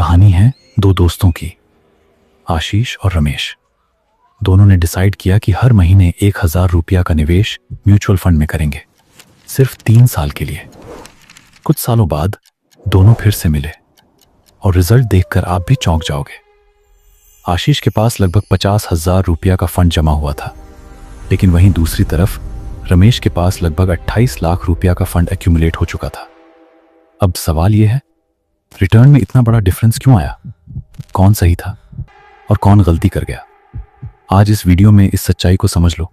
कहानी है दो दोस्तों की, आशीष और रमेश। दोनों ने डिसाइड किया कि हर महीने 1000 रुपया का निवेश म्यूचुअल फंड में करेंगे, सिर्फ 3 साल के लिए। कुछ सालों बाद दोनों फिर से मिले और रिजल्ट देखकर आप भी चौंक जाओगे। आशीष के पास लगभग 50,000 रुपया का फंड जमा हुआ था, लेकिन वहीं दूसरी तरफ रमेश के पास लगभग 28 लाख रुपया का फंड एक्यूमुलेट हो चुका था। अब सवाल यह है, रिटर्न में इतना बड़ा डिफरेंस क्यों आया? कौन सही था और कौन गलती कर गया? आज इस वीडियो में इस सच्चाई को समझ लो,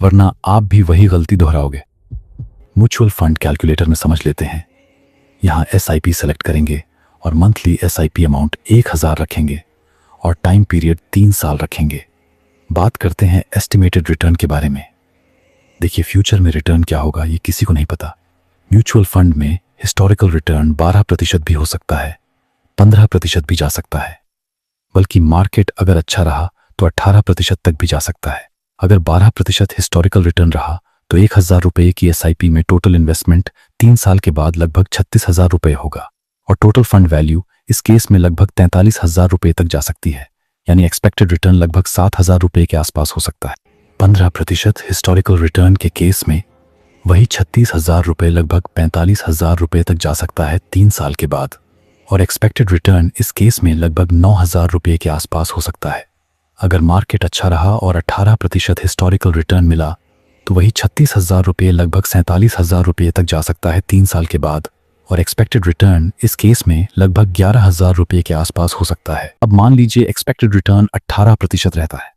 वरना आप भी वही गलती दोहराओगे। म्यूचुअल फंड कैलकुलेटर में समझ लेते हैं। यहां SIP सेलेक्ट करेंगे और मंथली SIP अमाउंट 1000 रखेंगे और टाइम पीरियड 3 साल रखेंगे। बात करते हैं एस्टिमेटेड रिटर्न के बारे में। देखिए, फ्यूचर में रिटर्न क्या होगा ये किसी को नहीं पता। म्यूचुअल फंड में हिस्टोरिकल रिटर्न 12% भी हो सकता है, 15% भी जा सकता है, बल्कि मार्केट अगर अच्छा रहा तो 18% तक भी जा सकता है। अगर 12% हिस्टोरिकल रिटर्न रहा तो 1000 रुपये की SIP में टोटल इन्वेस्टमेंट 3 साल के बाद लगभग 36,000 रुपये होगा और टोटल फंड वैल्यू इस केस में लगभग 43,000 रुपये तक जा सकती है, यानी एक्सपेक्टेड रिटर्न लगभग 7,000 रुपये के आसपास हो सकता है। 15% हिस्टोरिकल रिटर्न के केस में वही 36,000 रुपये लगभग 45,000 रुपये तक जा सकता है 3 साल के बाद, और एक्सपेक्टेड रिटर्न इस केस में लगभग 9,000 रुपये के आसपास हो सकता है। अगर मार्केट अच्छा रहा और 18% हिस्टोरिकल रिटर्न मिला तो वही 36,000 रुपये लगभग 47,000 रुपये तक जा सकता है 3 साल के बाद, और एक्सपेक्टेड रिटर्न इस केस में लगभग 11,000 रुपये के आसपास हो सकता है। अब मान लीजिए एक्सपेक्टेड रिटर्न 18% रहता है,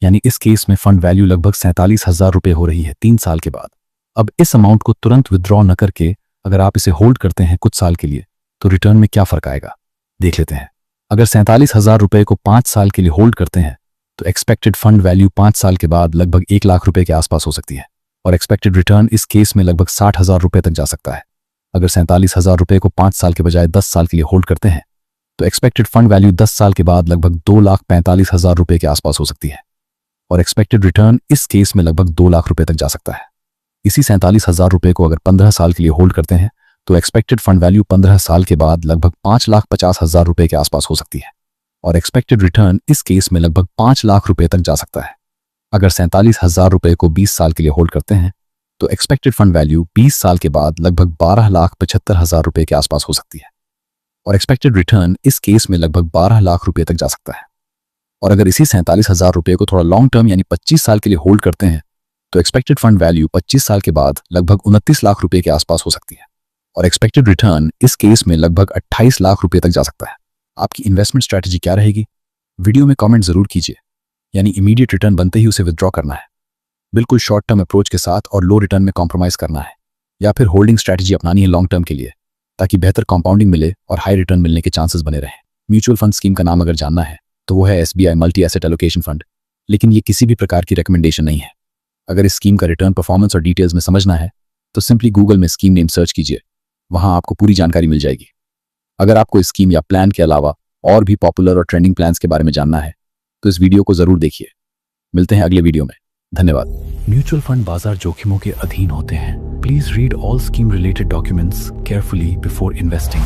यानी इस केस में फंड वैल्यू लगभग 47,000 रुपये हो रही है 3 साल के बाद। अब इस अमाउंट को तुरंत विथड्रॉ न करके अगर आप इसे होल्ड करते हैं कुछ साल के लिए, तो रिटर्न में क्या फर्क आएगा देख लेते हैं। अगर 47,000 रुपये को 5 साल के लिए होल्ड करते हैं तो एक्सपेक्टेड फंड वैल्यू 5 साल के बाद लगभग 1 लाख रुपए के आसपास हो सकती है, और एक्सपेक्टेड रिटर्न इस केस में लगभग 60,000 रुपये तक जा सकता है। अगर 47,000 रुपये को 5 साल के बजाय 10 साल के लिए होल्ड करते हैं तो एक्सपेक्टेड फंड वैल्यू 10 साल के बाद लगभग 2,45,000 रुपये के आसपास हो सकती है, और एक्सपेक्टेड रिटर्न इस केस में लगभग 2 लाख रुपये तक जा सकता है। इसी 47,000 रुपये को अगर 15 साल के लिए होल्ड करते हैं तो एक्सपेक्टेड फंड वैल्यू 15 साल के बाद लगभग 5,50,000 रुपये के आसपास हो सकती है, और एक्सपेक्टेड रिटर्न इस केस में लगभग 5 लाख रुपये तक जा सकता है। अगर 47,000 रुपये को 20 साल के लिए होल्ड करते हैं तो एक्सपेक्टेड फंड वैल्यू 20 साल के बाद लगभग 12,75,000 रुपये के आसपास हो सकती है, और एक्सपेक्टेड रिटर्न इस केस में लगभग 12 लाख रुपये तक जा सकता है। और अगर इसी 47,000 रुपये को थोड़ा लॉन्ग टर्म यानी 25 साल के लिए होल्ड करते हैं तो एक्सपेक्टेड फंड वैल्यू 25 साल के बाद लगभग 29 लाख रुपये के आसपास हो सकती है, और एक्सपेक्टेड रिटर्न इस केस में लगभग 28 लाख रुपये तक जा सकता है। आपकी इन्वेस्टमेंट स्ट्रैटेजी क्या रहेगी? वीडियो में कमेंट जरूर कीजिए। यानी इमीडिएट रिटर्न बनते ही उसे विथड्रॉ करना है, बिल्कुल शॉर्ट टर्म अप्रोच के साथ और लो रिटर्न में कॉम्प्रोमाइज करना है, या फिर होल्डिंग स्ट्रैटेजी अपनानी है लॉन्ग टर्म के लिए, ताकि बेहतर कंपाउंडिंग मिले और हाई रिटर्न मिलने के चांसेस बने रहें। म्यूचुअल फंड स्कीम का नाम अगर जानना है तो वो है SBI multi asset allocation fund, लेकिन ये किसी भी प्रकार की रिकमेंडेशन नहीं है। अगर इस स्कीम का रिटर्न परफॉर्मेंस और डिटेल्स में समझना है तो सिंपली गूगल में स्कीम नेम सर्च कीजिए, वहां आपको पूरी जानकारी मिल जाएगी। अगर आपको इस स्कीम या प्लान के अलावा और भी पॉपुलर और ट्रेंडिंग प्लान्स के बारे में जानना है तो इस वीडियो को जरूर देखिए। मिलते हैं अगले वीडियो में, धन्यवाद। म्यूचुअल फंड बाजार जोखिमों के अधीन होते हैं। Please read all scheme related documents carefully before investing.